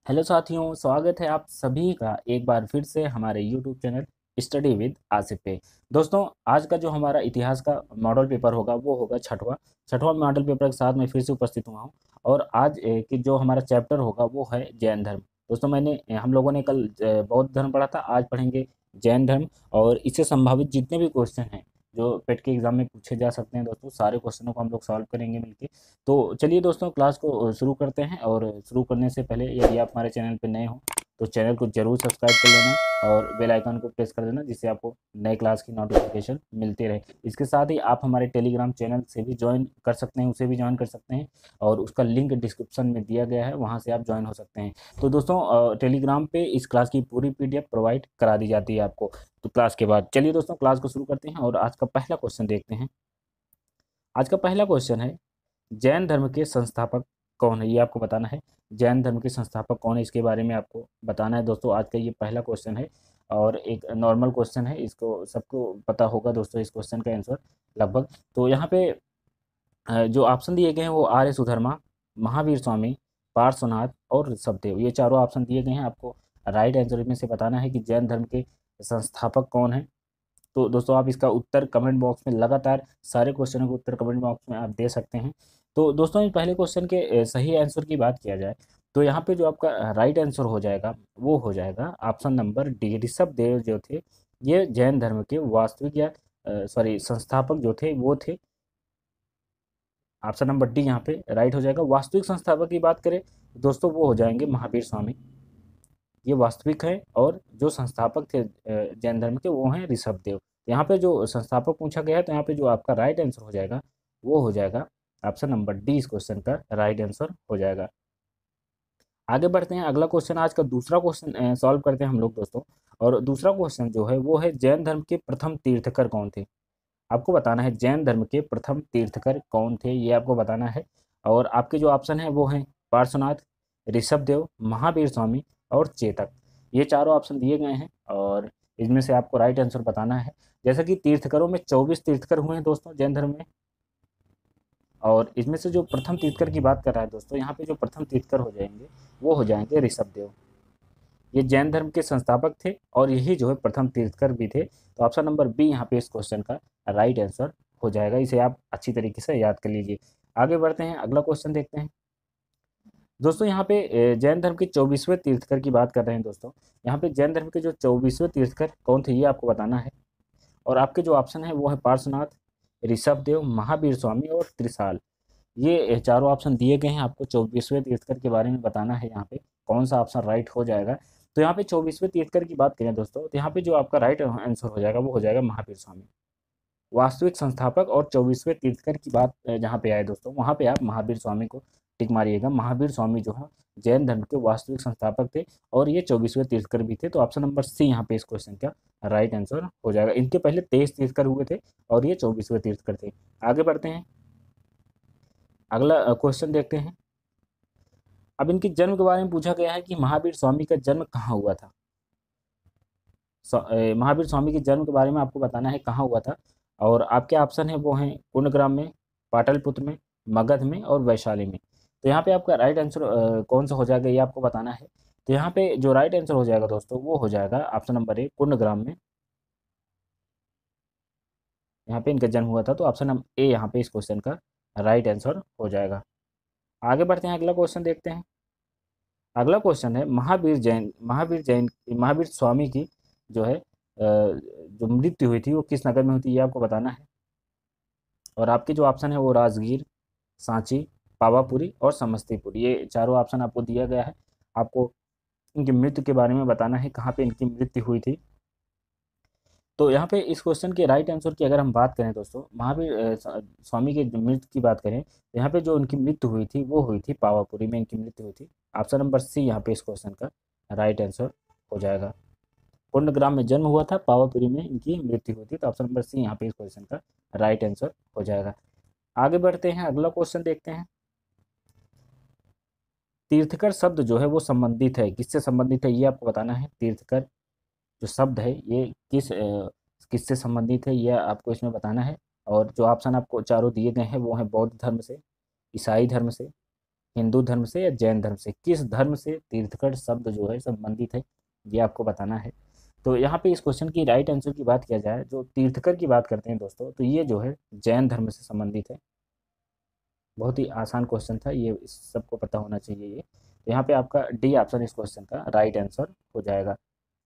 Hello साथियों, स्वागत है आप सभी का एक बार फिर से हमारे YouTube channel study with Asif पे। दोस्तों, आज का जो हमारा इतिहास का मॉडल पेपर होगा वो होगा छठवां छठवां मॉडल पेपर के साथ मैं फिर से उपस्थित हुआ हूँ। और आज की जो हमारा चैप्टर होगा वो है जैन धर्म। दोस्तों, हम लोगों ने कल बौद्ध धर्म पढ़ा था, आज पढ़ेंगे जैन धर्म। और इससे संभावित जितने भी क्वेश्चन हैं जो पेट के एग्जाम में पूछे जा सकते हैं, दोस्तों सारे क्वेश्चनों को हम लोग सॉल्व करेंगे मिलके। तो चलिए दोस्तों, क्लास को शुरू करते हैं। और शुरू करने से पहले यदि आप हमारे चैनल पर नए हो तो चैनल को जरूर सब्सक्राइब कर लेना और बेल आइकन को प्रेस कर देना, जिससे आपको नए क्लास की नोटिफिकेशन मिलते रहे। इसके साथ ही आप हमारे टेलीग्राम चैनल से भी ज्वाइन कर सकते हैं, उसे भी ज्वाइन कर सकते हैं, और उसका लिंक डिस्क्रिप्शन में दिया गया है, वहाँ से आप ज्वाइन हो सकते हैं। तो दोस्तों, टेलीग्राम पे इस क्लास की पूरी PDF प्रोवाइड करा दी जाती है आपको तो क्लास के बाद। चलिए दोस्तों, क्लास को शुरू करते हैं और आज का पहला क्वेश्चन देखते हैं। आज का पहला क्वेश्चन है, जैन धर्म के संस्थापक कौन है? ये आपको बताना है। जैन धर्म के संस्थापक कौन है, इसके बारे में आपको बताना है दोस्तों। आज का ये पहला क्वेश्चन है और एक नॉर्मल क्वेश्चन है, इसको सबको पता होगा दोस्तों इस क्वेश्चन का आंसर लगभग। तो यहाँ पे जो ऑप्शन दिए गए हैं वो आर्य सुधर्मा, महावीर स्वामी, पार्श्वनाथ और ऋषभदेव, ये चारों ऑप्शन दिए गए हैं। आपको राइट आंसर में से बताना है कि जैन धर्म के संस्थापक कौन है। तो दोस्तों, आप इसका उत्तर कमेंट बॉक्स में लगातार सारे क्वेश्चनों के उत्तर कमेंट बॉक्स में आप दे सकते हैं। तो दोस्तों, इस पहले क्वेश्चन के सही आंसर की बात किया जाए तो यहाँ पे जो आपका राइट आंसर हो जाएगा वो हो जाएगा option number D. Rishabh Dev जो थे ये जैन धर्म के वास्तविक या सॉरी संस्थापक जो थे वो थे। ऑप्शन नंबर डी यहाँ पे राइट हो जाएगा। वास्तविक संस्थापक की बात करें दोस्तों, वो हो जाएंगे महावीर स्वामी, ये वास्तविक है। और जो संस्थापक थे जैन धर्म के वो हैं ऋषभ देव। यहाँ पे जो संस्थापक पूछा गया है तो यहाँ पे जो आपका राइट आंसर हो जाएगा वो हो जाएगा ऑप्शन नंबर डी, इस क्वेश्चन का राइट आंसर हो जाएगा। आगे बढ़ते हैं, अगला क्वेश्चन आज का दूसरा क्वेश्चन सॉल्व करते हैं हम लोग दोस्तों। और दूसरा क्वेश्चन जो है वो है, जैन धर्म के प्रथम तीर्थकर कौन थे? आपको बताना है जैन धर्म के प्रथम तीर्थकर कौन थे, ये आपको बताना है। और आपके जो ऑप्शन है वो हैं पार्श्वनाथ, ऋषभदेव, महावीर स्वामी और चेतक, ये चारों ऑप्शन दिए गए हैं और इसमें से आपको राइट आंसर बताना है। जैसा कि तीर्थकरों में 24 तीर्थकर हुए हैं दोस्तों जैन धर्म में, और इसमें से जो प्रथम तीर्थकर की बात कर रहा है दोस्तों, यहाँ पे जो प्रथम तीर्थकर हो जाएंगे वो हो जाएंगे ऋषभदेव। ये जैन धर्म के संस्थापक थे और यही जो है प्रथम तीर्थकर भी थे। तो ऑप्शन नंबर बी यहाँ पे इस क्वेश्चन का राइट आंसर हो जाएगा। इसे आप अच्छी तरीके से याद कर लीजिए। आगे बढ़ते हैं, अगला क्वेश्चन देखते हैं दोस्तों। यहाँ पे जैन धर्म के 24वें तीर्थकर की बात कर रहे हैं दोस्तों। यहाँ पे जैन धर्म के जो 24वें तीर्थकर कौन थे ये आपको बताना है। और आपके जो ऑप्शन है वो है पार्श्वनाथ, ऋषभदेव, महावीर स्वामी और त्रिशाल, ये चारों ऑप्शन दिए गए हैं। आपको 24वें तीर्थकर के बारे में बताना है, यहाँ पे कौन सा ऑप्शन राइट हो जाएगा। तो यहाँ पे 24वें तीर्थकर की बात करें दोस्तों, तो यहाँ पे जो आपका राइट आंसर हो जाएगा वो हो जाएगा महावीर स्वामी, वास्तविक संस्थापक। और 24वें तीर्थकर की बात जहाँ पे आए दोस्तों, वहाँ पे आप महावीर स्वामी को टिक मारिएगा। महावीर स्वामी जो है जैन धर्म के वास्तविक संस्थापक थे और ये 24वें तीर्थकर भी थे। तो ऑप्शन नंबर सी यहाँ पे इस क्वेश्चन का राइट आंसर हो जाएगा। इनके पहले 23 तीर्थकर हुए थे और ये 24वें तीर्थकर थे। आगे बढ़ते हैं, अगला क्वेश्चन देखते हैं। अब इनके जन्म के बारे में पूछा गया है कि महावीर स्वामी का जन्म कहाँ हुआ था। महावीर स्वामी के जन्म के बारे में आपको बताना है कहाँ हुआ था। और आपके ऑप्शन है वो हैं कुंडग्राम में, पाटलिपुत्र में, मगध में और वैशाली में। तो यहाँ पे आपका राइट आंसर कौन सा हो जाएगा ये आपको बताना है। तो यहाँ पे जो राइट आंसर हो जाएगा दोस्तों वो हो जाएगा ऑप्शन नंबर ए, कुंडग्राम में। यहाँ पे इनका जन्म हुआ था, तो ऑप्शन नंबर ए यहाँ पे इस क्वेश्चन का राइट आंसर हो जाएगा। आगे बढ़ते हैं, अगला क्वेश्चन देखते हैं। अगला क्वेश्चन है, महावीर स्वामी की जो है जो मृत्यु हुई थी वो किस नगर में हुई थी ये आपको बताना है। और आपके जो ऑप्शन है वो राजगीर, सांची, पावापुरी और समस्तीपुर, ये चारों ऑप्शन आपको दिया गया है। आपको इनकी मृत्यु के बारे में बताना है, कहाँ पे इनकी मृत्यु हुई थी। तो यहाँ पे इस क्वेश्चन के राइट आंसर की अगर हम बात करें दोस्तों, महावीर स्वामी के मृत्यु की बात करें तो यहाँ पे जो उनकी मृत्यु हुई थी वो हुई थी पावापुरी में, इनकी मृत्यु हुई थी। ऑप्शन नंबर सी यहाँ पे इस क्वेश्चन का राइट आंसर हो जाएगा। कुंडग्राम में जन्म हुआ था, पावापुरी में इनकी मृत्यु हुई थी। तो ऑप्शन नंबर सी यहाँ पे इस क्वेश्चन का राइट आंसर हो जाएगा। आगे बढ़ते हैं, अगला क्वेश्चन देखते हैं। तीर्थकर शब्द जो है वो संबंधित है, किससे संबंधित है ये आपको बताना है। तीर्थकर जो शब्द है ये किससे संबंधित है ये आपको इसमें बताना है। और जो ऑप्शन आपको चारों दिए गए हैं वो हैं बौद्ध धर्म से, ईसाई धर्म से, हिंदू धर्म से या जैन धर्म से, किस धर्म से तीर्थकर शब्द जो है संबंधित है, ये आपको बताना है। तो यहाँ पे इस क्वेश्चन की राइट आंसर की बात किया जाए, जो तीर्थकर की बात करते हैं दोस्तों, तो ये जो है जैन धर्म से संबंधित है। बहुत ही आसान क्वेश्चन था ये, सबको पता होना चाहिए ये। तो यहाँ पे आपका डी ऑप्शन इस क्वेश्चन का राइट आंसर हो जाएगा।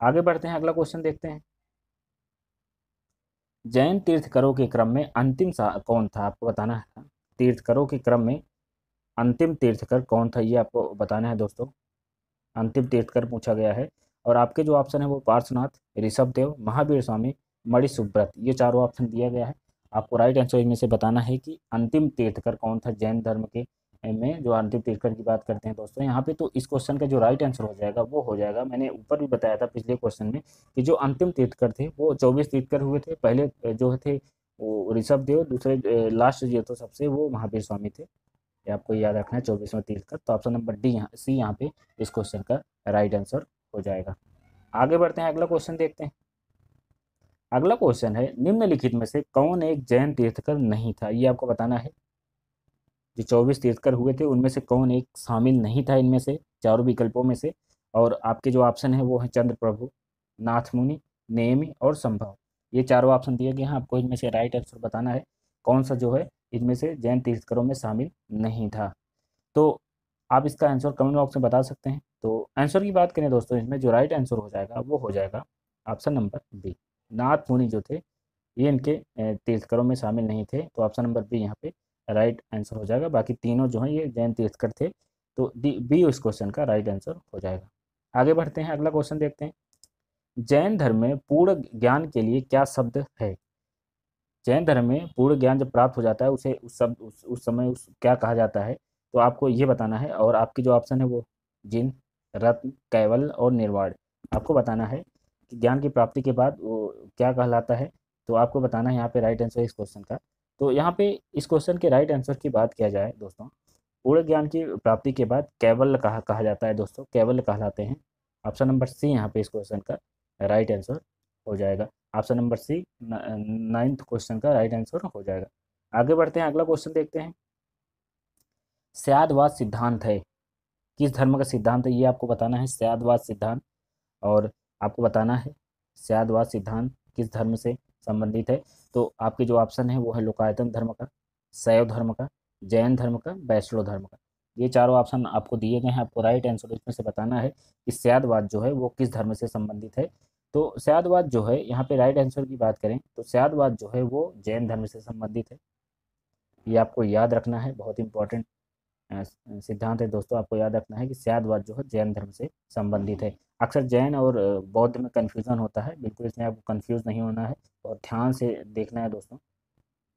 आगे बढ़ते हैं, अगला क्वेश्चन देखते हैं। जैन तीर्थकरों के क्रम में अंतिम कौन था, आपको बताना है। तीर्थकरों के क्रम में अंतिम तीर्थकर कौन था, ये आपको बताना है दोस्तों। अंतिम तीर्थकर पूछा गया है, और आपके जो ऑप्शन है वो पार्श्वनाथ, ऋषभदेव, महावीर स्वामी, मणि सुब्रत, ये चारों ऑप्शन दिया गया है। आपको राइट आंसर इनमें से बताना है कि अंतिम तीर्थकर कौन था जैन धर्म के में, जो अंतिम तीर्थकर की बात करते हैं दोस्तों यहाँ पे। तो इस क्वेश्चन का जो राइट आंसर हो जाएगा वो हो जाएगा, मैंने ऊपर भी बताया था पिछले क्वेश्चन में, कि जो अंतिम तीर्थकर थे वो 24 तीर्थकर हुए थे। पहले जो थे वो ऋषभदेव, दूसरे लास्ट जो तो सबसे वो महावीर स्वामी थे। ये आपको याद रखना है, 24वां तीर्थकर। तो ऑप्शन नंबर डी यहाँ सी यहाँ पे इस क्वेश्चन का राइट आंसर हो जाएगा। आगे बढ़ते हैं, अगला क्वेश्चन देखते हैं। अगला क्वेश्चन है, निम्नलिखित में से कौन एक जैन तीर्थकर नहीं था, ये आपको बताना है। जो 24 तीर्थकर हुए थे उनमें से कौन एक शामिल नहीं था इनमें से, चारों विकल्पों में से। और आपके जो ऑप्शन है वो है चंद्र प्रभु, नाथ मुनि, नेमि और संभव। ये चारों ऑप्शन दिए गए हैं, आपको इनमें से राइट आंसर बताना है कौन सा जो है इनमें से जैन तीर्थकरों में शामिल नहीं था। तो आप इसका आंसर कमेंट बॉक्स में बता सकते हैं। तो आंसर की बात करें दोस्तों, इसमें जो राइट आंसर हो जाएगा वो हो जाएगा ऑप्शन नंबर बी। नाथ मुनि जो थे ये इनके तीर्थकरों में शामिल नहीं थे, तो ऑप्शन नंबर बी यहाँ पे राइट आंसर हो जाएगा। बाकी तीनों जो हैं ये जैन तीर्थकर थे, तो बी इस क्वेश्चन का राइट आंसर हो जाएगा। आगे बढ़ते हैं, अगला क्वेश्चन देखते हैं। जैन धर्म में पूर्ण ज्ञान के लिए क्या शब्द है। जैन धर्म में पूर्ण ज्ञान जब प्राप्त हो जाता है उसे उस शब्द उस समय उस क्या कहा जाता है, तो आपको ये बताना है। और आपके जो ऑप्शन है वो जिन, रत्न, कैवल और निर्वाण, आपको बताना है कि ज्ञान की प्राप्ति के बाद वो क्या कहलाता है। तो आपको बताना है यहाँ पे राइट आंसर इस क्वेश्चन का। तो यहाँ पे इस क्वेश्चन के राइट आंसर की बात किया जाए दोस्तों, पूर्ण ज्ञान की प्राप्ति के बाद कैवल्य कहा जाता है दोस्तों, कैवल्य कहलाते हैं। ऑप्शन नंबर सी यहाँ पे इस क्वेश्चन का राइट आंसर हो जाएगा। Option number C ninth question का राइट आंसर हो जाएगा। आगे बढ़ते हैं, अगला क्वेश्चन देखते हैं। स्यादवाद सिद्धांत है, किस धर्म का सिद्धांत है, ये आपको बताना है। स्यादवाद सिद्धांत, और आपको बताना है स्यादवाद सिद्धांत किस धर्म से संबंधित है। तो आपके जो ऑप्शन है वो है लोकायतन धर्म का, शैव धर्म का, जैन धर्म का, वैष्णव धर्म का। ये चारों ऑप्शन आपको दिए गए हैं, आपको राइट आंसर इसमें से बताना है कि स्यादवाद जो है वो किस धर्म से संबंधित है। तो स्यादवाद जो है यहाँ पे राइट आंसर की बात करें तो स्यादवाद जो है वो जैन धर्म से संबंधित है। ये आपको याद रखना है, बहुत इंपॉर्टेंट सिद्धांत है दोस्तों। आपको याद रखना है कि स्यादवाद जो है जैन धर्म से संबंधित है। अक्सर जैन और बौद्ध में कन्फ्यूज़न होता है, बिल्कुल इसमें आपको कन्फ्यूज़ नहीं होना है और ध्यान से देखना है दोस्तों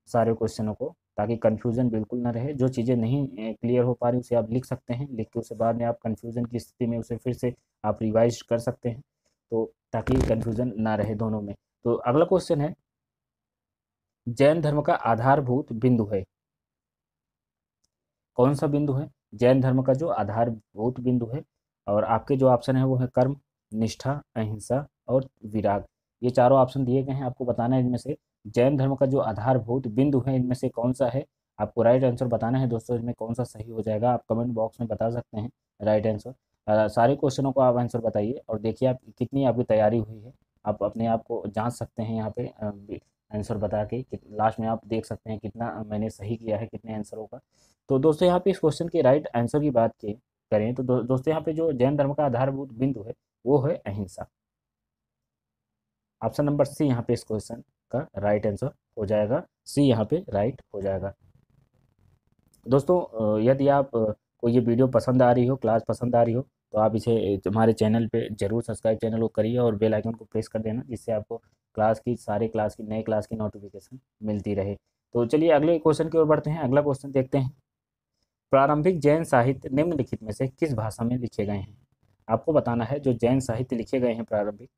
सारे क्वेश्चनों को, ताकि कन्फ्यूज़न बिल्कुल ना रहे। जो चीज़ें नहीं क्लियर हो पा रही उसे आप लिख सकते हैं, लिख के उसे बाद में आप कन्फ्यूज़न की स्थिति में उसे फिर से आप रिवाइज कर सकते हैं, तो ताकि कन्फ्यूज़न ना रहे दोनों में। तो अगला क्वेश्चन है, जैन धर्म का आधारभूत बिंदु है, कौन सा बिंदु है जैन धर्म का जो आधारभूत बिंदु है। और आपके जो ऑप्शन है वो है कर्म, निष्ठा, अहिंसा और विराग। ये चारों ऑप्शन दिए गए हैं, आपको बताना है इनमें से जैन धर्म का जो आधारभूत बिंदु है इनमें से कौन सा है। आपको राइट आंसर बताना है दोस्तों, इसमें कौन सा सही हो जाएगा। आप कमेंट बॉक्स में बता सकते हैं राइट आंसर। सारे क्वेश्चनों को आप आंसर बताइए और देखिए आप कितनी आपकी तैयारी हुई है। आप अपने आप को जांच सकते हैं यहाँ पे आंसर बता के, लास्ट में आप देख सकते हैं कितना मैंने सही किया है, कितने आंसरों का। तो दोस्तों यहाँ पे इस क्वेश्चन के राइट आंसर की बात की करें तो दोस्तों यहाँ पे जो जैन धर्म का आधारभूत बिंदु है वो है अहिंसा। ऑप्शन नंबर सी यहाँ पे इस क्वेश्चन का राइट आंसर हो जाएगा, सी यहाँ पे राइट हो जाएगा। दोस्तों यदि आप को ये वीडियो पसंद आ रही हो, क्लास पसंद आ रही हो, तो आप इसे हमारे चैनल पे जरूर सब्सक्राइब चैनल को करिए और बेल आइकन को प्रेस कर देना, जिससे आपको सारे क्लास की नए क्लास की नोटिफिकेशन मिलती रहे। तो चलिए अगले क्वेश्चन की ओर बढ़ते हैं। अगला क्वेश्चन देखते हैं, प्रारंभिक जैन साहित्य निम्नलिखित में से किस भाषा में लिखे गए हैं। आपको बताना है जो जैन साहित्य लिखे गए हैं प्रारंभिक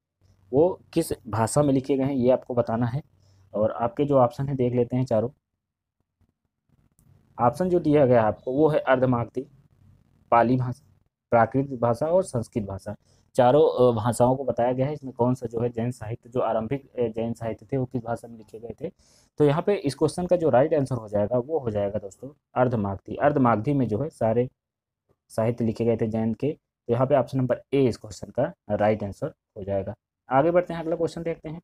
वो किस भाषा में लिखे गए हैं, ये आपको बताना है। और आपके जो ऑप्शन है देख लेते हैं चारों। ऑप्शन जो दिया गया है आपको वो है अर्धमागधी, पाली भाषा, प्राकृत भाषा और संस्कृत भाषा। चारों भाषाओं को बताया गया है। इसमें कौन सा जो है जैन साहित्य जो आरंभिक जैन साहित्य थे वो किस भाषा में लिखे गए थे। तो यहाँ पे इस क्वेश्चन का जो राइट आंसर हो जाएगा वो हो जाएगा दोस्तों अर्धमागधी। अर्धमागधी में जो है सारे साहित्य लिखे गए थे जैन के। तो यहाँ पे ऑप्शन नंबर ए इस क्वेश्चन का राइट आंसर हो जाएगा। आगे बढ़ते हैं, अगला क्वेश्चन देखते हैं।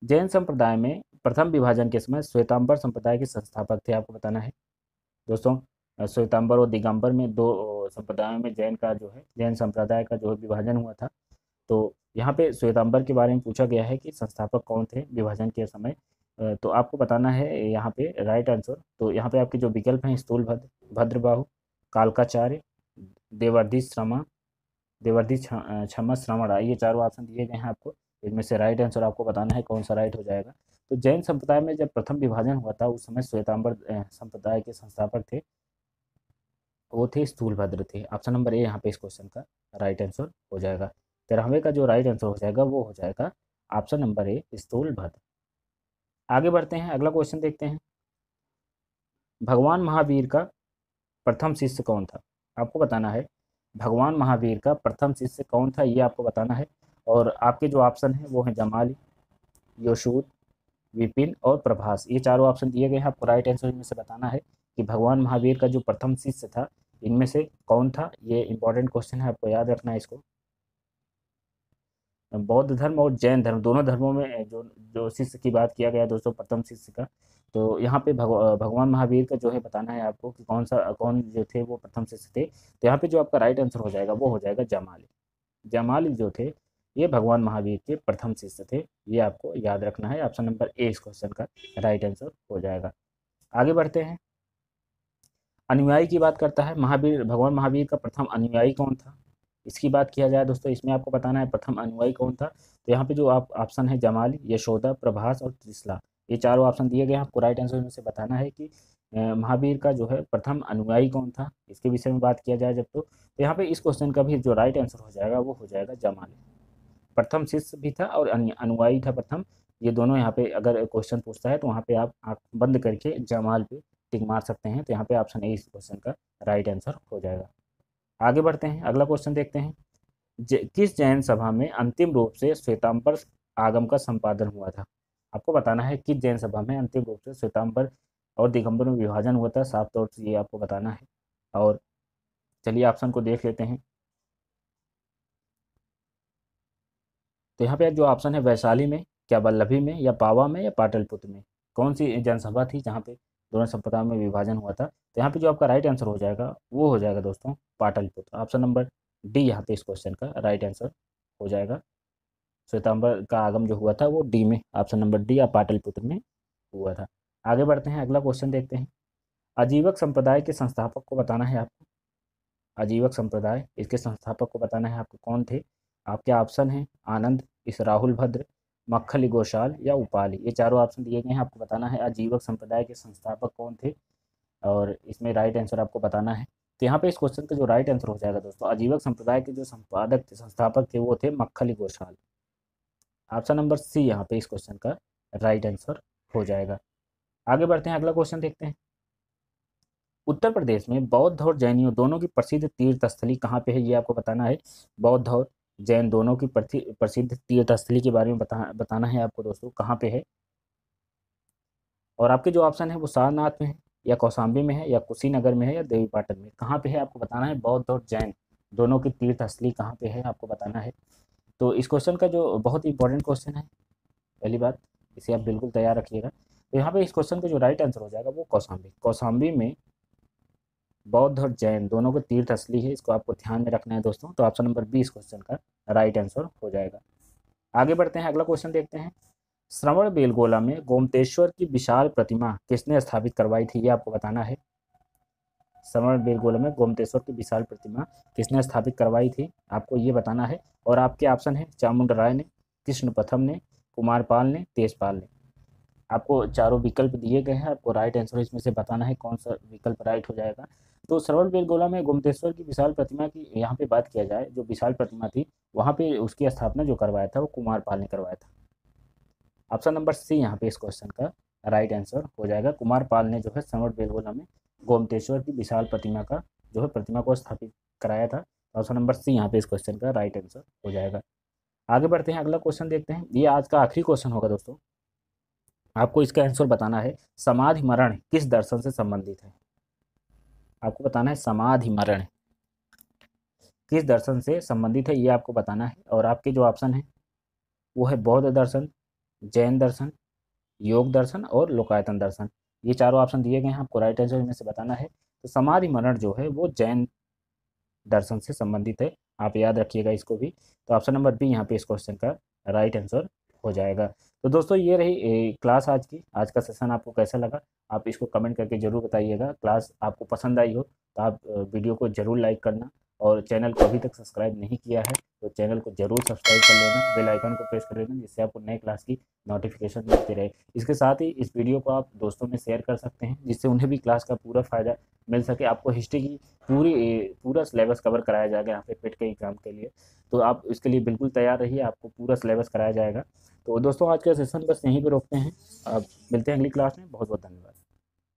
जैन संप्रदाय में प्रथम विभाजन के समय श्वेतांबर संप्रदाय के संस्थापक थे, आपको बताना है दोस्तों। श्वेतांबर और दिगंबर में दो संप्रदायों में जैन का जो है, जैन संप्रदाय का जो है विभाजन हुआ था। तो यहाँ पे श्वेतांबर के बारे में पूछा गया है कि संस्थापक कौन थे विभाजन के समय। तो आपको बताना है यहाँ पे राइट आंसर। तो यहाँ पे आपके जो विकल्प हैं स्थूलभद्र, भद्रबाहु, कालकाचार्य, देवर्धि श्रमा, देवर्धि क्षमा, श्रवण, ये चारों ऑप्शन दिए गए हैं आपको। इनमें से राइट आंसर आपको बताना है कौन सा राइट हो जाएगा। तो जैन संप्रदाय में जब प्रथम विभाजन हुआ था उस समय श्वेतांबर संप्रदाय के संस्थापक थे, वो थे स्थूलभद्र थे। ऑप्शन नंबर ए यहाँ पे इस क्वेश्चन का राइट आंसर हो जाएगा। 13वें का जो राइट आंसर हो जाएगा वो हो जाएगा ऑप्शन नंबर ए स्थूलभद्र। आगे बढ़ते हैं, अगला क्वेश्चन देखते हैं। भगवान महावीर का प्रथम शिष्य कौन था, आपको बताना है। भगवान महावीर का प्रथम शिष्य कौन था ये आपको बताना है। और आपके जो ऑप्शन हैं वो हैं जमाली, योशूद, विपिन और प्रभास, ये चारों ऑप्शन दिए गए हैं। आपको राइट आंसर इनमें से बताना है कि भगवान महावीर का जो प्रथम शिष्य था इनमें से कौन था। ये इंपॉर्टेंट क्वेश्चन है, आपको याद रखना है इसको। बौद्ध धर्म और जैन धर्म दोनों धर्मों में जो जो शिष्य की बात किया गया दोस्तों, प्रथम शिष्य का, तो यहाँ पे भगवान महावीर का जो है बताना है आपको कि कौन जो थे वो प्रथम शिष्य थे। तो यहाँ पे जो आपका राइट आंसर हो जाएगा वो हो जाएगा जमाली। जमाली जो थे ये भगवान महावीर के प्रथम शिष्य थे, ये आपको याद रखना है। ऑप्शन नंबर ए इस क्वेश्चन का राइट आंसर हो जाएगा। आगे बढ़ते हैं, अनुयायी की बात करता है। भगवान महावीर का प्रथम अनुयायी कौन था, इसकी बात किया जाए दोस्तों, इसमें आपको बताना है प्रथम अनुयायी कौन था। तो यहाँ पे जो आप ऑप्शन है जमाली, यशोदा, प्रभास और त्रिशला, ये चारों ऑप्शन दिए गए हैं। आपको राइट आंसर में से बताना है कि महावीर का जो है प्रथम अनुयायी कौन था, इसके विषय में बात किया जाए जब तो यहाँ पे इस क्वेश्चन का भी जो राइट आंसर हो जाएगा वो हो जाएगा जमाली। प्रथम शिष्य भी था और अनुयायी था प्रथम, ये दोनों यहाँ पे अगर क्वेश्चन पूछता है तो वहाँ पे आप आँख बंद करके जमाल पे टिक मार सकते हैं। तो यहाँ पे ऑप्शन ए इस क्वेश्चन का राइट आंसर हो जाएगा। आगे बढ़ते हैं, अगला क्वेश्चन देखते हैं। किस जैन सभा में अंतिम रूप से श्वेतांबर आगम का संपादन हुआ था, आपको बताना है किस जैन सभा में अंतिम रूप से श्वेतांबर और दिगंबर में विभाजन हुआ था, साफ तौर से ये आपको बताना है। और चलिए ऑप्शन को देख लेते हैं। तो यहाँ पे जो ऑप्शन है वैशाली में, क्या वल्लभी में, या पावा में, या पाटलिपुत्र में, कौन सी जनसभा थी जहाँ पे दोनों संप्रदायों में विभाजन हुआ था। तो यहाँ पे जो आपका राइट आंसर हो जाएगा वो हो जाएगा दोस्तों पाटलिपुत्र। ऑप्शन नंबर डी यहाँ पे इस क्वेश्चन का राइट आंसर हो जाएगा। श्वेतांबर का आगम जो हुआ था वो डी में, ऑप्शन नंबर डी या पाटलिपुत्र में हुआ था। आगे बढ़ते हैं, अगला क्वेश्चन देखते हैं। आजीवक संप्रदाय के संस्थापक को बताना है आपको। आजीवक संप्रदाय, इसके संस्थापक को बताना है आपको कौन थे। आपके ऑप्शन हैं आनंद, इस राहुल भद्र, मक्खली गोशाल या उपाली, ये चारों ऑप्शन दिए गए हैं। आपको बताना है आजीवक संप्रदाय के संस्थापक कौन थे और इसमें राइट आंसर आपको बताना है। तो यहाँ पे इस क्वेश्चन का जो राइट आंसर हो जाएगा दोस्तों, आजीवक संप्रदाय के जो संपादक थे, संस्थापक थे, वो थे मक्खली गोशाल। ऑप्शन नंबर सी यहाँ पे इस क्वेश्चन का राइट आंसर हो जाएगा। आगे बढ़ते हैं, अगला क्वेश्चन देखते हैं। उत्तर प्रदेश में बौद्ध और जैनियों दोनों की प्रसिद्ध तीर्थ स्थली कहाँ पे है, ये आपको बताना है। बौद्ध और जैन दोनों की प्रसिद्ध तीर्थ स्थली के बारे में बताना है आपको दोस्तों, कहाँ पे है। और आपके जो ऑप्शन है वो सारनाथ में है, या कौशाम्बी में है, या कुशीनगर में है, या देवीपाटन में, कहाँ पे है आपको बताना है। बौद्ध और जैन दोनों की तीर्थ स्थली कहाँ पे है आपको बताना है। तो इस क्वेश्चन का जो बहुत ही इंपॉर्टेंट क्वेश्चन है, पहली बात इसे आप बिल्कुल तैयार रखिएगा। तो यहाँ पे इस क्वेश्चन का जो राइट आंसर हो जाएगा वो कौशाम्बी में बौद्ध और जैन दोनों को तीर्थ स्थली है, इसको आपको ध्यान में रखना है दोस्तों। तो ऑप्शन नंबर बी इस क्वेश्चन का राइट आंसर हो जाएगा। आगे बढ़ते हैं, अगला क्वेश्चन देखते हैं। श्रवण बेलगोला में गोमतेश्वर की विशाल प्रतिमा किसने स्थापित करवाई थी, ये आपको बताना है। श्रवण बेलगोला में गोमतेश्वर की विशाल प्रतिमा किसने स्थापित करवाई थी, आपको ये बताना है। और आपके ऑप्शन है चामुंड राय ने, कृष्ण प्रथम ने, कुमारपाल ने, तेजपाल ने। आपको चारों विकल्प दिए गए हैं, आपको राइट आंसर इसमें से बताना है कौन सा विकल्प राइट हो जाएगा। तो श्रवण बेलगोला में गोमतेश्वर की विशाल प्रतिमा की यहाँ पे बात किया जाए, जो विशाल प्रतिमा थी वहाँ पे उसकी स्थापना जो करवाया था वो कुमारपाल ने करवाया था। ऑप्शन नंबर सी यहाँ पे इस क्वेश्चन का राइट आंसर हो जाएगा। कुमारपाल ने जो है श्रवण बेलगोला में गोमतेश्वर की विशाल प्रतिमा का जो है प्रतिमा को स्थापित कराया था। ऑप्शन नंबर सी यहाँ पे इस क्वेश्चन का राइट आंसर हो जाएगा। आगे बढ़ते हैं, अगला क्वेश्चन देखते हैं। ये आज का आखिरी क्वेश्चन होगा दोस्तों, आपको इसका आंसर बताना है। समाधि मरण किस दर्शन से संबंधित है, आपको बताना है समाधि मरण किस दर्शन से संबंधित है ये आपको बताना है। और आपके जो ऑप्शन है वो है बौद्ध दर्शन, जैन दर्शन, योग दर्शन और लोकायतन दर्शन। ये चारों ऑप्शन दिए गए हैं, आपको राइट आंसर इनमें से बताना है। तो समाधि मरण जो है वो जैन दर्शन से संबंधित है, आप याद रखिएगा इसको भी। तो ऑप्शन नंबर बी यहाँ पे इस क्वेश्चन का राइट आंसर हो जाएगा। तो दोस्तों ये रही क्लास आज की। आज का सेशन आपको कैसा लगा आप इसको कमेंट करके ज़रूर बताइएगा। क्लास आपको पसंद आई हो तो आप वीडियो को ज़रूर लाइक करना, और चैनल को अभी तक सब्सक्राइब नहीं किया है तो चैनल को ज़रूर सब्सक्राइब कर लेना, बेल आइकन को प्रेस कर लेना, जिससे आपको नए क्लास की नोटिफिकेशन मिलती रहे। इसके साथ ही इस वीडियो को आप दोस्तों में शेयर कर सकते हैं, जिससे उन्हें भी क्लास का पूरा फ़ायदा मिल सके। आपको हिस्ट्री की पूरा सिलेबस कवर कराया जाएगा यहाँ पे पेट के एग्ज़ाम के लिए। तो आप इसके लिए बिल्कुल तैयार रहिए, आपको पूरा सिलेबस कराया जाएगा। तो दोस्तों आज का सेशन बस यहीं पे रोकते हैं, अब मिलते हैं अगली क्लास में। बहुत बहुत धन्यवाद।